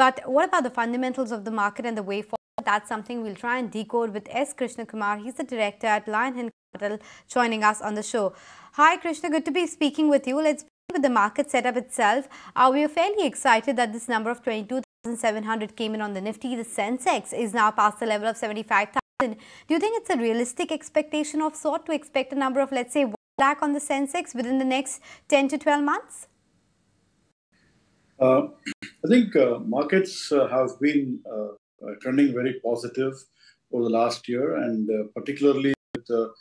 But what about the fundamentals of the market and the way forward? That's something we'll try and decode with S Krishnakumar. He's the director at Lionhill Capital, joining us on the show. Hi Krishna, good to be speaking with you. Let's begin with the market setup itself. We are fairly excited that this number of 22,700 came in on the Nifty. The Sensex is now past the level of 75,000. Do you think it's a realistic expectation of sort to expect a number of, let's say, 1 lakh on the Sensex within the next 10 to 12 months? I think markets have been trending very positive over the last year, and particularly with the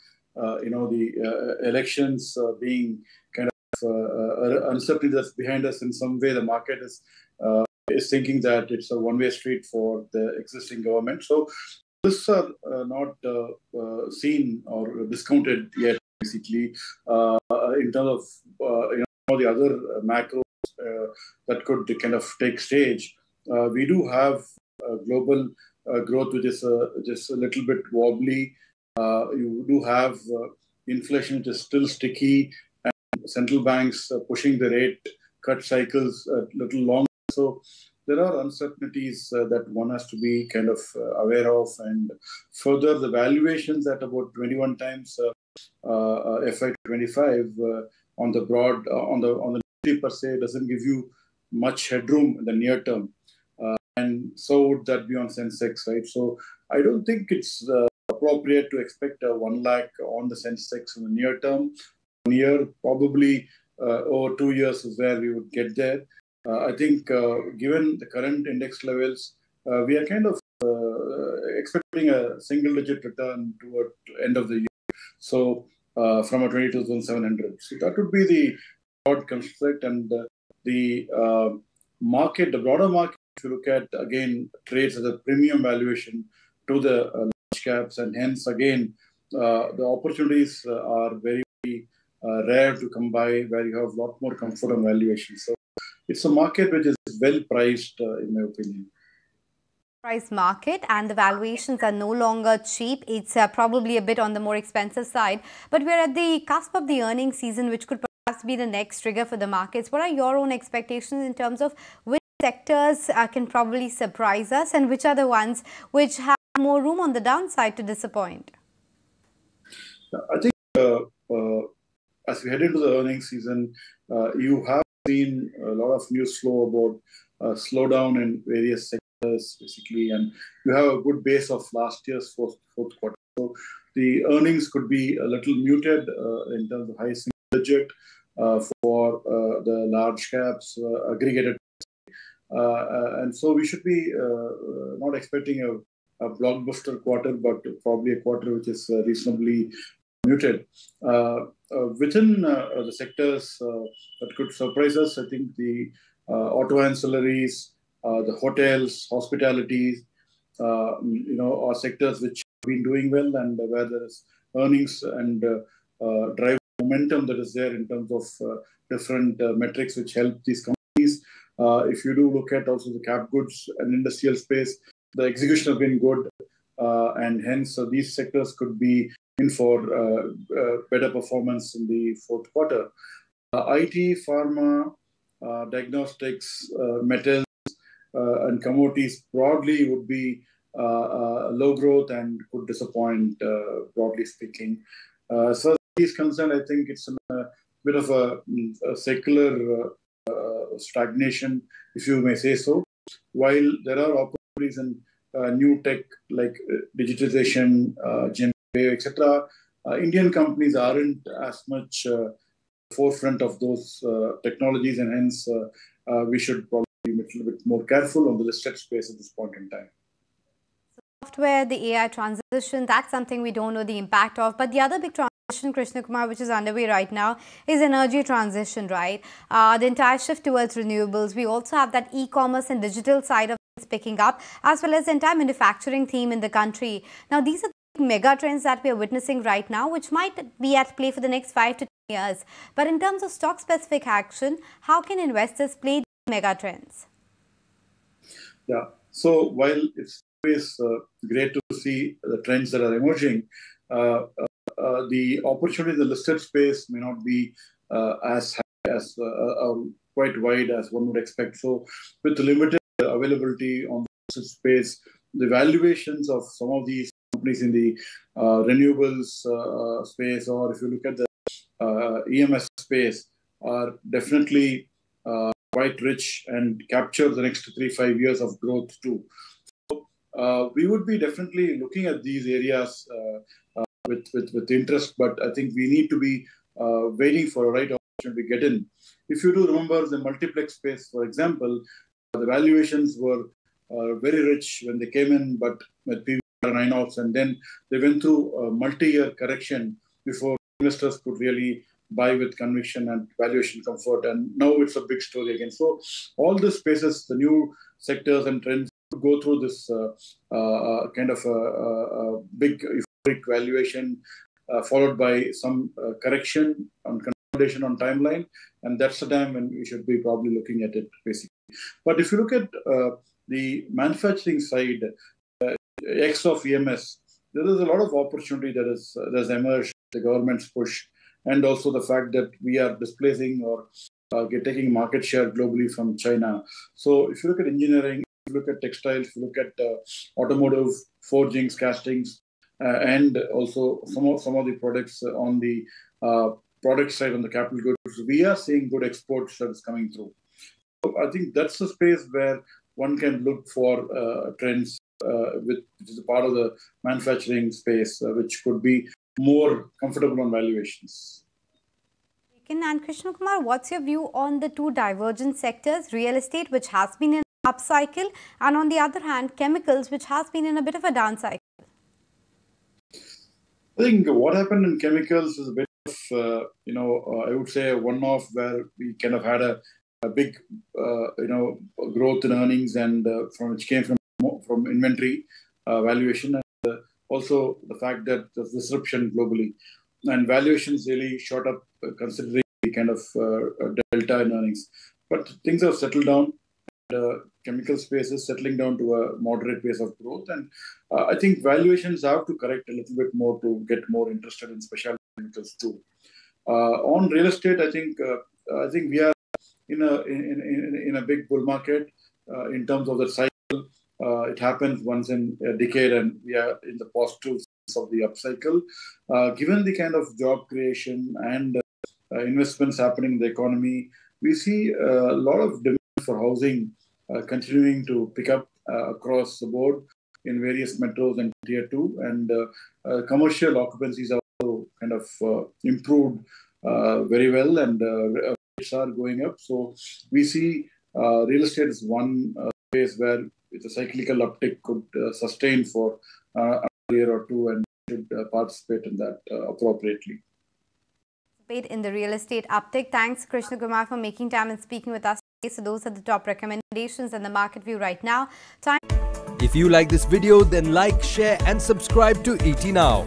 elections being kind of uncertainty that's behind us. In some way, the market is thinking that it's a one-way street for the existing government. So this are not seen or discounted yet, basically, in terms of the other macros that could kind of take stage. We do have global growth, which is just a little bit wobbly. You do have inflation, which is still sticky, and central banks pushing the rate cut cycles a little longer. So there are uncertainties that one has to be kind of aware of. And further, the valuations at about 21 times FY25 on the broad, on the Nifty per se, doesn't give you much headroom in the near term. And so would that be on Sensex, right? So I don't think it's appropriate to expect a 1 lakh on the Sensex in the near term. 1 year, probably over 2 years is where we would get there. I think given the current index levels, we are kind of expecting a single-digit return toward the end of the year. So from a 22,700. So that would be the broad construct, and the market, the broader market, if you look at, again, trades as a premium valuation to the large caps, and hence, again, the opportunities are very rare to come by, where you have a lot more comfort on valuation. So it's a market which is well priced, in my opinion. Price market, and the valuations are no longer cheap. It's probably a bit on the more expensive side, but we're at the cusp of the earnings season, which could perhaps be the next trigger for the markets. What are your own expectations in terms of which sectors can probably surprise us, and which are the ones which have more room on the downside to disappoint? I think as we head into the earnings season, you have seen a lot of news flow about slowdown in various sectors, basically, and you have a good base of last year's fourth quarter. So the earnings could be a little muted in terms of high single digit for the large caps, aggregated. And so we should be not expecting a blockbuster quarter, but probably a quarter which is reasonably muted. Within the sectors that could surprise us, I think the auto ancillaries, the hotels, hospitality, are sectors which have been doing well, and where there is earnings and drive momentum that is there in terms of different metrics which help these companies. If you do look at also the cap goods and industrial space, the execution has been good, and hence these sectors could be in for better performance in the fourth quarter. IT, pharma, diagnostics, metals, and commodities broadly would be low growth and could disappoint, broadly speaking. So is concerned, I think it's a bit of a secular stagnation, if you may say so. While there are opportunities in new tech like digitization, etc., Indian companies aren't as much forefront of those technologies, and hence we should probably be a little bit more careful on the listed space at this point in time. Software, the AI transition, that's something we don't know the impact of. But the other big transition, Krishnakumar, which is underway right now, is energy transition, right? The entire shift towards renewables. We also have that e-commerce and digital side of things picking up, as well as the entire manufacturing theme in the country. Now, these are the mega trends that we are witnessing right now, which might be at play for the next 5 to 10 years. But in terms of stock-specific action, how can investors play these mega trends? Yeah, so while it's always great to see the trends that are emerging, the opportunity in the listed space may not be as high as quite wide as one would expect. So with limited availability on the space, the valuations of some of these companies in the renewables space, or if you look at the EMS space, are definitely quite rich and capture the next 3-5 years of growth too. So we would be definitely looking at these areas with interest, but I think we need to be waiting for a right opportunity to get in. If you do remember the multiplex space, for example, the valuations were very rich when they came in, but with PVR and INOX, and then they went through a multi-year correction before investors could really buy with conviction and valuation comfort, and now it's a big story again. So all the spaces, the new sectors and trends go through this kind of a big euphoric valuation, followed by some correction on consolidation on timeline, and that's the time when we should be probably looking at it basically. But if you look at the manufacturing side, X of EMS, there is a lot of opportunity that has emerged, the government's push, and also the fact that we are displacing or taking market share globally from China. So if you look at engineering, if you look at textiles, if you look at automotive, forgings, castings, and also some of the products on the product side, on the capital goods, we are seeing good exports that is coming through. So I think that's the space where one can look for trends, which is a part of the manufacturing space, which could be more comfortable on valuations. And Krishnakumar, what's your view on the two divergent sectors, real estate, which has been in an up cycle, and on the other hand, chemicals, which has been in a bit of a down cycle? I think what happened in chemicals is a bit of, I would say a one-off where we kind of had a big, growth in earnings, and from which came from inventory valuation, and also the fact that there's disruption globally, and valuations really shot up considering the kind of delta in earnings. But things have settled down. Chemical space is settling down to a moderate pace of growth, and I think valuations have to correct a little bit more to get more interested in specialty chemicals too. On real estate, I think we are in a big bull market in terms of the cycle. It happens once in a decade, and we are in the positive sense of the upcycle. Given the kind of job creation and investments happening in the economy, we see a lot of demand for housing continuing to pick up across the board in various metros and tier 2, and commercial occupancies are also kind of improved very well, and rates are going up. So we see real estate is one space where the cyclical uptick could sustain for a year or two, and should participate in that appropriately. In the real estate uptick. Thanks, Krishnakumar, for making time and speaking with us today. So those are the top recommendations and the market view right now. If you like this video, then like, share and subscribe to ET Now.